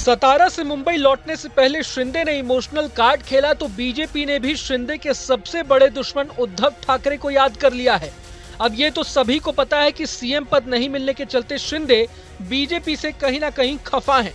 सतारा से मुंबई लौटने से पहले शिंदे ने इमोशनल कार्ड खेला तो बीजेपी ने भी शिंदे के सबसे बड़े दुश्मन उद्धव ठाकरे को याद कर लिया है। अब ये तो सभी को पता है कि सीएम पद नहीं मिलने के चलते शिंदे बीजेपी से कहीं ना कहीं खफा हैं।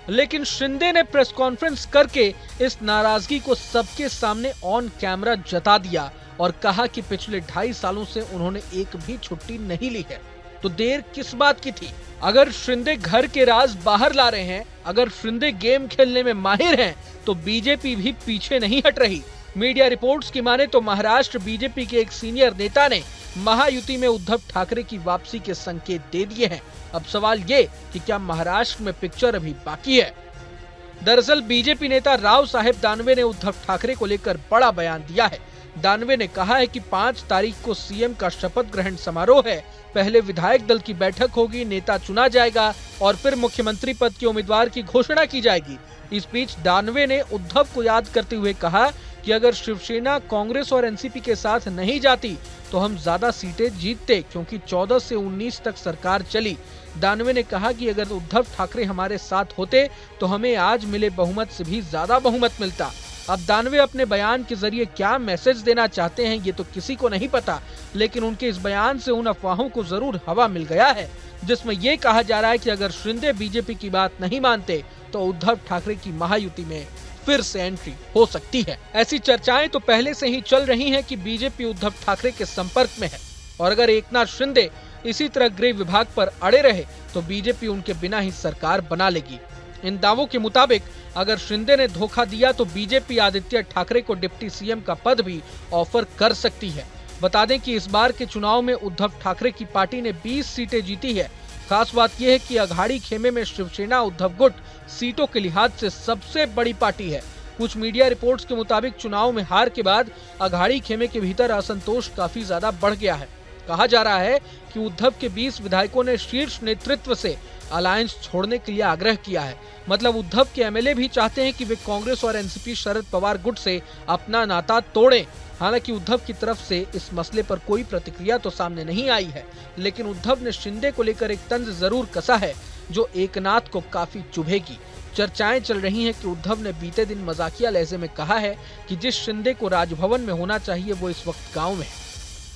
लेकिन शिंदे ने प्रेस कॉन्फ्रेंस करके इस नाराजगी को सबके सामने ऑन कैमरा जता दिया और कहा कि पिछले 2.5 सालों से उन्होंने एक भी छुट्टी नहीं ली है। तो देर किस बात की थी? अगर शिंदे घर के राज बाहर ला रहे हैं, अगर शिंदे गेम खेलने में माहिर हैं, तो बीजेपी भी पीछे नहीं हट रही। मीडिया रिपोर्ट्स की माने तो महाराष्ट्र बीजेपी के एक सीनियर नेता ने महायुति में उद्धव ठाकरे की वापसी के संकेत दे दिए हैं। अब सवाल ये कि क्या महाराष्ट्र में पिक्चर अभी बाकी है? दरअसल बीजेपी नेता राव साहेब दानवे ने उद्धव ठाकरे को लेकर बड़ा बयान दिया है। दानवे ने कहा है कि 5 तारीख को सीएम का शपथ ग्रहण समारोह है। पहले विधायक दल की बैठक होगी, नेता चुना जाएगा और फिर मुख्यमंत्री पद के उम्मीदवार की घोषणा की जाएगी। इस बीच दानवे ने उद्धव को याद करते हुए कहा कि अगर शिवसेना कांग्रेस और एनसीपी के साथ नहीं जाती तो हम ज्यादा सीटें जीतते, क्योंकि 14 से 19 तक सरकार चली। दानवे ने कहा कि अगर उद्धव ठाकरे हमारे साथ होते तो हमें आज मिले बहुमत से भी ज्यादा बहुमत मिलता। अब दानवे अपने बयान के जरिए क्या मैसेज देना चाहते हैं ये तो किसी को नहीं पता, लेकिन उनके इस बयान से उन अफवाहों को जरूर हवा मिल गया है जिसमें ये कहा जा रहा है कि अगर शिंदे बीजेपी की बात नहीं मानते तो उद्धव ठाकरे की महायुति में फिर से एंट्री हो सकती है। ऐसी चर्चाएं तो पहले से ही चल रही हैं कि बीजेपी उद्धव ठाकरे के संपर्क में है और अगर एकनाथ शिंदे इसी तरह गृह विभाग पर अड़े रहे तो बीजेपी उनके बिना ही सरकार बना लेगी। इन दावों के मुताबिक अगर शिंदे ने धोखा दिया तो बीजेपी आदित्य ठाकरे को डिप्टी सीएम का पद भी ऑफर कर सकती है। बता दें कि इस बार के चुनाव में उद्धव ठाकरे की पार्टी ने 20 सीटें जीती है। खास बात यह है कि अघाड़ी खेमे में शिवसेना उद्धव गुट सीटों के लिहाज से सबसे बड़ी पार्टी है। कुछ मीडिया रिपोर्ट्स के मुताबिक चुनाव में हार के बाद अघाड़ी खेमे के भीतर असंतोष काफी ज्यादा बढ़ गया है। कहा जा रहा है कि उद्धव के 20 विधायकों ने शीर्ष नेतृत्व से अलायंस छोड़ने के लिए आग्रह किया है। मतलब उद्धव के एमएलए भी चाहते हैं कि वे कांग्रेस और एनसीपी शरद पवार गुट से अपना नाता तोड़ें। हालांकि उद्धव की तरफ से इस मसले पर कोई प्रतिक्रिया तो सामने नहीं आई है, लेकिन उद्धव ने शिंदे को लेकर एक तंज जरूर कसा है जो एकनाथ को काफी चुभेगी। चर्चाएं चल रही हैं कि उद्धव ने बीते दिन मजाकिया लहजे में कहा है कि जिस शिंदे को राजभवन में होना चाहिए वो इस वक्त गाँव में है।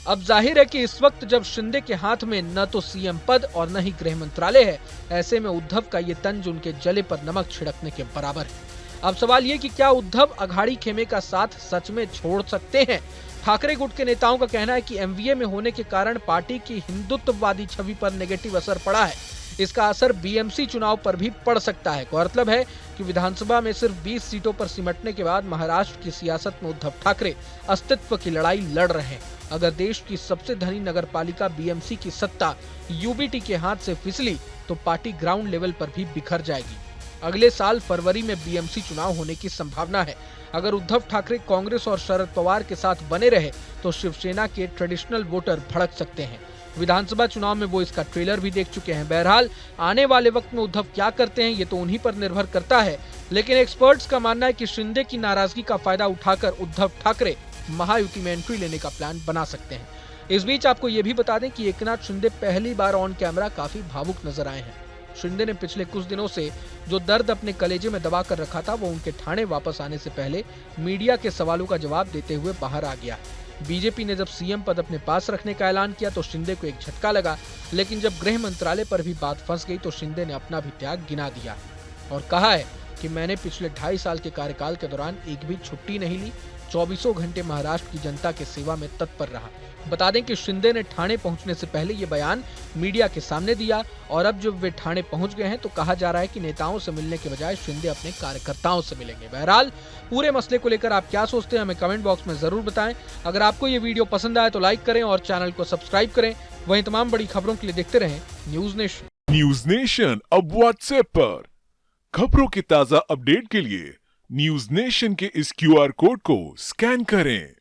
अब जाहिर है कि इस वक्त जब शिंदे के हाथ में न तो सीएम पद और न ही गृह मंत्रालय है, ऐसे में उद्धव का ये तंज उनके जले पर नमक छिड़कने के बराबर है। अब सवाल ये कि क्या उद्धव अघाड़ी खेमे का साथ सच में छोड़ सकते हैं? ठाकरे गुट के नेताओं का कहना है कि एमवीए में होने के कारण पार्टी की हिंदुत्ववादी छवि पर नेगेटिव असर पड़ा है। इसका असर बीएमसी चुनाव पर भी पड़ सकता है। गौरतलब है कि विधानसभा में सिर्फ 20 सीटों पर सिमटने के बाद महाराष्ट्र की सियासत में उद्धव ठाकरे अस्तित्व की लड़ाई लड़ रहे हैं। अगर देश की सबसे धनी नगरपालिका बीएमसी की सत्ता यूबीटी के हाथ से फिसली तो पार्टी ग्राउंड लेवल पर भी बिखर जाएगी। अगले साल फरवरी में बीएमसी चुनाव होने की संभावना है। अगर उद्धव ठाकरे कांग्रेस और शरद पवार के साथ बने रहे तो शिवसेना के ट्रेडिशनल वोटर भड़क सकते हैं। विधानसभा चुनाव में वो इसका ट्रेलर भी देख चुके हैं। बहरहाल आने वाले वक्त में उद्धव क्या करते हैं ये तो उन्हीं पर निर्भर करता है, लेकिन एक्सपर्ट्स का मानना है कि शिंदे की नाराजगी का फायदा उठाकर उद्धव ठाकरे महायुति में एंट्री लेने का प्लान बना सकते हैं। इस बीच आपको ये भी बता दें कि एकनाथ शिंदे पहली बार ऑन कैमरा काफी भावुक नजर आए हैं। शिंदे ने पिछले कुछ दिनों से जो दर्द अपने कलेजे में दबा कर रखा था वो उनके ठाणे वापस आने से पहले मीडिया के सवालों का जवाब देते हुए बाहर आ गया है। बीजेपी ने जब सीएम पद अपने पास रखने का ऐलान किया तो शिंदे को एक झटका लगा, लेकिन जब गृह मंत्रालय पर भी बात फंस गई तो शिंदे ने अपना भी त्याग गिना दिया और कहा है कि मैंने पिछले 2.5 साल के कार्यकाल के दौरान एक भी छुट्टी नहीं ली, 24 घंटे महाराष्ट्र की जनता के सेवा में तत्पर रहा। बता दें कि शिंदे ने ठाणे पहुंचने से पहले ये बयान मीडिया के सामने दिया और अब जब वे ठाणे पहुंच गए हैं तो कहा जा रहा है कि नेताओं से मिलने के बजाय शिंदे अपने कार्यकर्ताओं से मिलेंगे। बहरहाल पूरे मसले को लेकर आप क्या सोचते हैं हमें कमेंट बॉक्स में जरूर बताएं। अगर आपको ये वीडियो पसंद आए तो लाइक करें और चैनल को सब्सक्राइब करें। वहीं तमाम बड़ी खबरों के लिए देखते रहें न्यूज नेशन। न्यूज नेशन अब व्हाट्सएप पर खबरों की ताजा अपडेट के लिए न्यूज नेशन के इस क्यूआर कोड को स्कैन करें।